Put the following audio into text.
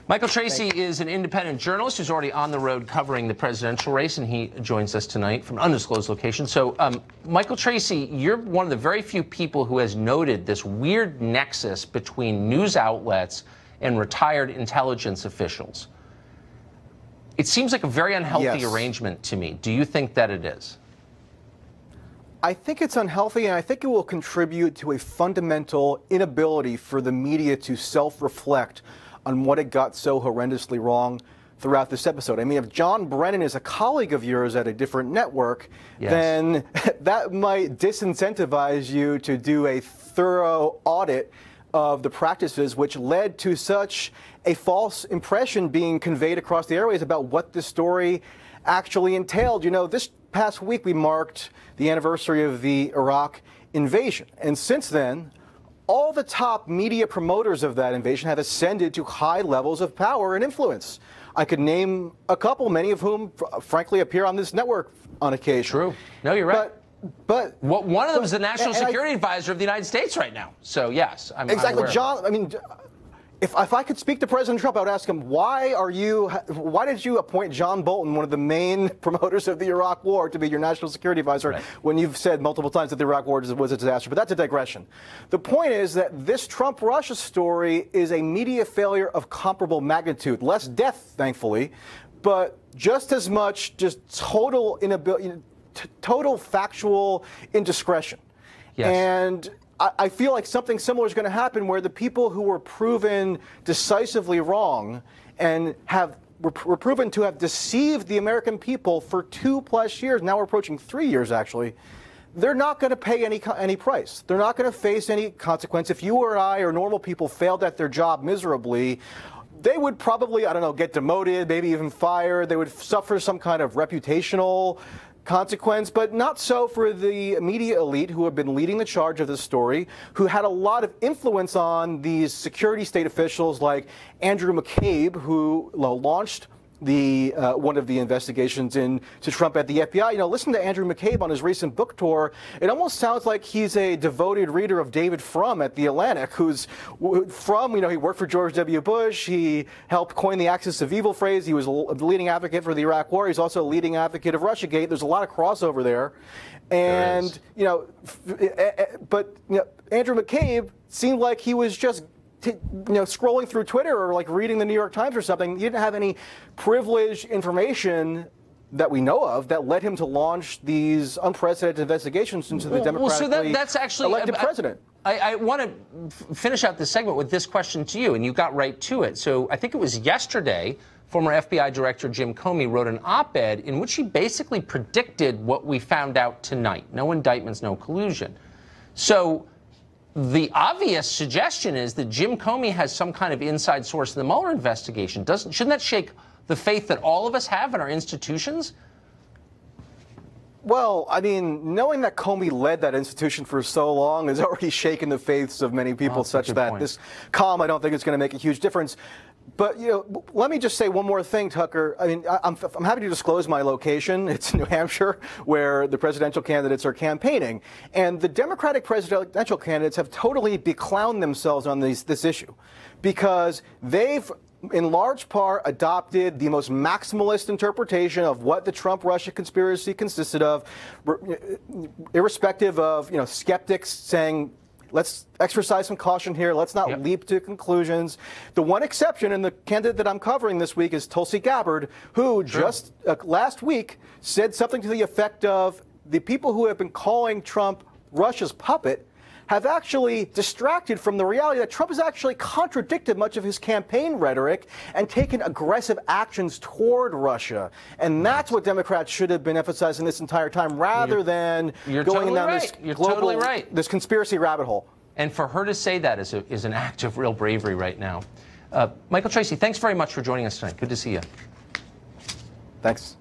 Michael Tracey is an independent journalist who's already on the road covering the presidential race, and he joins us tonight from an undisclosed location. So, Michael Tracey, you're one of the very few people who has noted this weird nexus between news outlets and retired intelligence officials. It seems like a very unhealthy arrangement to me. Do you think that it is? I think it's unhealthy, and I think it will contribute to a fundamental inability for the media to self-reflect on what it got so horrendously wrong throughout this episode. I mean, if John Brennan is a colleague of yours at a different network, then that might disincentivize you to do a thorough audit of the practices which led to such a false impression being conveyed across the airways about what this story actually entailed. You know, this past week we marked the anniversary of the Iraq invasion, and since then, all the top media promoters of that invasion have ascended to high levels of power and influence. I could name a couple, many of whom, frankly, appear on this network on occasion. True. No, you're right. But one of them is the National Security Advisor of the United States right now. So, yes, I'm exactly. I'm John, I mean, if I could speak to President Trump, I would ask him, why did you appoint John Bolton, one of the main promoters of the Iraq war, to be your national security advisor when you've said multiple times that the Iraq war was a disaster? But that's a digression. The point is that this Trump-Russia story is a media failure of comparable magnitude. Less death, thankfully, but just as much just total inability, total factual indiscretion. Yes. And I feel like something similar is going to happen where the people who were proven decisively wrong and were proven to have deceived the American people for 2+ years, now we're approaching 3 years actually, they're not going to pay any price. They're not going to face any consequence. If you or I or normal people failed at their job miserably, they would probably, I don't know, get demoted, maybe even fired. They would suffer some kind of reputational consequence, but not so for the media elite who have been leading the charge of this story, who had a lot of influence on these security state officials like Andrew McCabe, who launched one of the investigations into Trump at the FBI. You know, listen to Andrew McCabe on his recent book tour. It almost sounds like he's a devoted reader of David Frum at The Atlantic, who's Frum, you know, he worked for George W. Bush. He helped coin the axis of evil phrase. He was a leading advocate for the Iraq war. He's also a leading advocate of Russiagate. There's a lot of crossover there. And, you know, but you know, Andrew McCabe seemed like he was just scrolling through Twitter or like reading the New York Times or something. He didn't have any privileged information that we know of that led him to launch these unprecedented investigations into the democratically that's actually elected president. I want to finish out this segment with this question to you, and you got right to it. So I think it was yesterday, former FBI Director Jim Comey wrote an op-ed in which he basically predicted what we found out tonight. No indictments, no collusion. So the obvious suggestion is that Jim Comey has some kind of inside source in the Mueller investigation. Shouldn't that shake the faith that all of us have in our institutions? Well, I mean, knowing that Comey led that institution for so long has already shaken the faiths of many people, such that this calm, I don't think it's going to make a huge difference. But, you know, let me just say one more thing, Tucker. I mean, I'm happy to disclose my location. It's New Hampshire, where the presidential candidates are campaigning. And the Democratic presidential candidates have totally beclowned themselves on this issue because they've, in large part, adopted the most maximalist interpretation of what the Trump-Russia conspiracy consisted of, irrespective of, you know, skeptics saying, let's exercise some caution here. Let's not leap to conclusions. The one exception, and the candidate that I'm covering this week is Tulsi Gabbard, who just last week said something to the effect of the people who have been calling Trump Russia's puppet have actually distracted from the reality that Trump has actually contradicted much of his campaign rhetoric and taken aggressive actions toward Russia. And that's what Democrats should have been emphasizing this entire time, rather than going down this conspiracy rabbit hole. And for her to say that is an act of real bravery right now. Michael Tracey, thanks very much for joining us tonight. Good to see you. Thanks.